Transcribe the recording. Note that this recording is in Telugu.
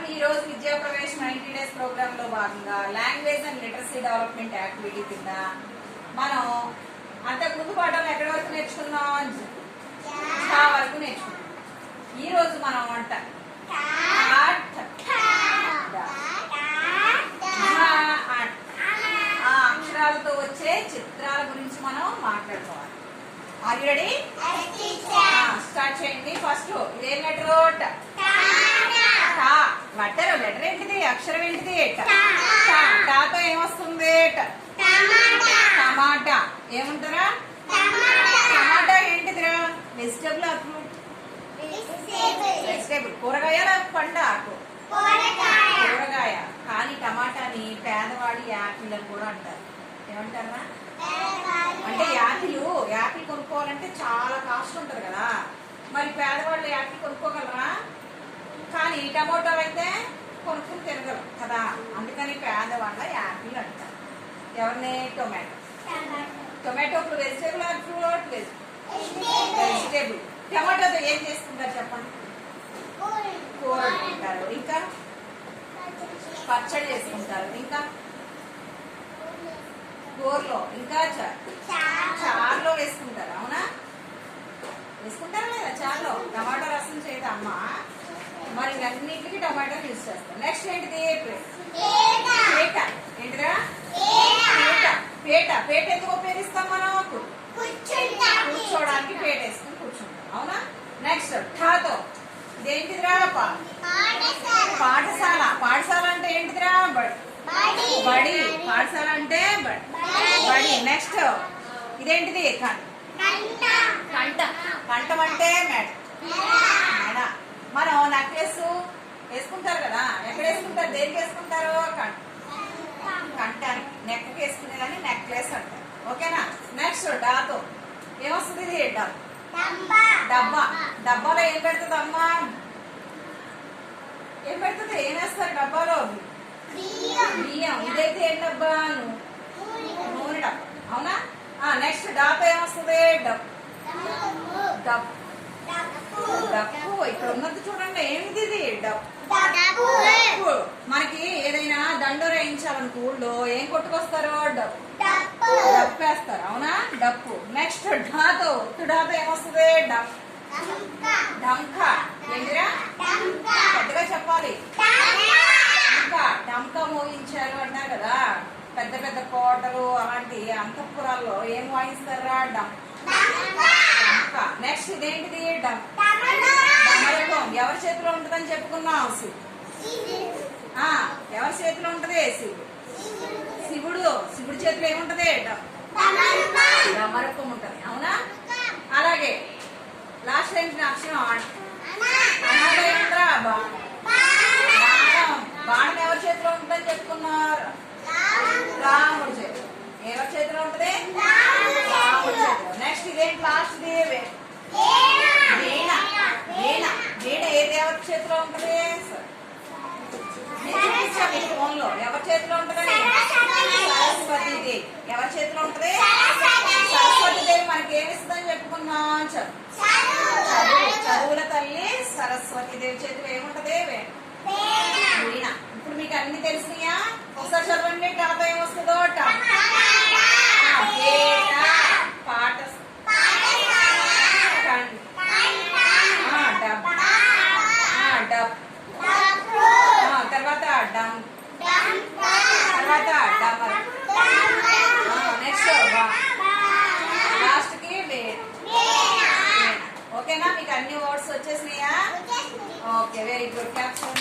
మనం ఈ రోజు విద్యా ప్రవేశ్ 90 డేస్ ప్రోగ్రామ్ లో భాగంగా language and literacy development activity కింద మనం అంతకు ముందు పాఠాలు ఎక్కడి వరకు నేర్చుకున్నాం? ఛ వరకు నేర్చుకున్నాం. ఈ రోజు మనం అంట ఆ అక్షరాలతో వచ్చే చిత్రాల గురించి మనం మాట్లాడుకోవాలి. Are you ready? స్టార్ట్ చేయండి. ఫస్ట్ ఇదేం లెటర్? లెటర్ ఏంటిది? అక్షరం ఏంటిది? టాతో ఏమొస్తుంది? టమాటా. ఏముంటారా? టమాటా ఏంటిదిరా? వెజిటబుల్ ఆ ఫ్రూట్? వెజిటబుల్. కూరగాయ పంట? కూరగాయ. కానీ టమాటాని పేదవాడి యాపిల్ అని కూడా అంటారు. ఏమంటారా? అంటే యాపిల్ కొనుక్కోవాలంటే చాలా కాస్ట్ ఉంటది కదా, మరి పేదవాళ్ళు యాపిల్ కొనుక్కోగలరా? కానీ టమోటో అయితే కొనుక్కుని తినగలరు కదా, అందుకని పేదవాళ్ళ యాపిల్ అంటారు. ఎవరిని? టొమాటో. టొమాటో ఇప్పుడు వెజిటేబుల్ ఆర్ ఫ్రూట్? వెజిటేబుల్. టమాటోతో ఏం చేసుకుంటారు చెప్పండి? కూర వండుకుంటారు. ఇంకా పచ్చడి చేసుకుంటారు. ఇంకా కూరలో, ఇంకా చారులో వేసుకుంటారు. అవునా? వేసుకుంటారా లేదా చారులో? టమాటో రసం చేయదా అమ్మ? మరి అన్నింటికి టమాటో యూజ్ చేస్తాం. నెక్స్ట్ ఏంటిది? పేట. ఏంటిదా? పేట ఎందుకు ఉపయోగిస్తాం మనం? కూర్చోడానికి పేట వేసుకుని కూర్చుంటాం. అవునా? నెక్స్ట్ ఠాతో ఇదేంటిదిరా? పాఠశాల. పాఠశాల అంటే ఏంటిదిరా? బడి. పాఠశాల అంటే బడి. నెక్స్ట్ ఇదేంటిది? కంఠం అంటే మేడ. మనం నెక్లెస్ వేసుకుంటారు కదా, ఎక్కడ వేసుకుంటారు? దేనికి వేసుకుంటారు? కంఠానికి. నెక్ వేసుకునేదాన్ని నెక్లెస్ అంటారు. ఓకేనా? నెక్స్ట్ డాతో ఏమొస్తుంది? ఇది డబ్బా. డబ్బాలో ఏం పెడుతుంది అమ్మా? ఏం పెడుతుంది? ఏం వేస్తారు డబ్బాలో? బియ్యం. ఇదైతే ఏం డబ్బా? నూనె డబ్బా. అవునా? నెక్స్ట్ డాతో ఏమొస్తుంది? డబ్బు. ఇక్కడ ఉన్నది చూడండి. ఏమిది? ఇది డబ్బు. మనకి ఏదైనా దండో వేయించాలనుకో ఊళ్ళో ఏం కొట్టుకొస్తారు? డప్పు వేస్తారు. అవునా? డప్పు. నెక్స్ట్ ఢాతో ఏమొస్తుంది? డంకా. ఏంటిరా? పెద్దగా చెప్పాలి. డంకా మోగించారు అంటారు కదా, పెద్ద పెద్ద కోటలు అలాంటి అంతఃపురాల్లో ఏం వాయిస్తారా? డంకా. నెక్స్ట్ ఇదేంటిది? డమరకం. ఎవరి చేతిలో ఉంటదని చెప్పుకున్నాం? ఎవరి చేతిలో ఉంటది? శివుడి చేతిలో ఏముంటది? డమరకం ఉంటది. అవునా? అలాగే లాస్ట్ ఏంటి అక్షరం? ఏముంటారా? బాణం ఎవరి చేతిలో ఉంటుందని చెప్పుకున్నారు? రాముడి చేతిలో. ఎవరి చేతిలో ఉంటది? రాముడి చేతిలో. నెక్స్ట్ ఇదేంటి లాస్ట్? వీణ ఏ దేవత చేతిలో ఉంటది? ఫోన్ లో ఎవరి చేతిలో ఉంటదని? సరస్వతీదేవి. ఎవరి చేతిలో ఉంటది? సరస్వతీదేవి. మనకి ఏమిస్తుందని చెప్పుకున్నాం? చదువుల తల్లి సరస్వతీదేవి చేతిలో ఏముంటది? వీణ. ఇప్పుడు మీకు అన్ని తెలిసినాయా? ఒకసారి చదవండి. టాతో ఏమొస్తుందో? తర్వాత డమర్. నెక్స్ట్ లాస్ట్ కి ఓకేనా? మీకు అన్ని వర్డ్స్ వచ్చేసినాయా? Okay, very good. క్యాప్షన్.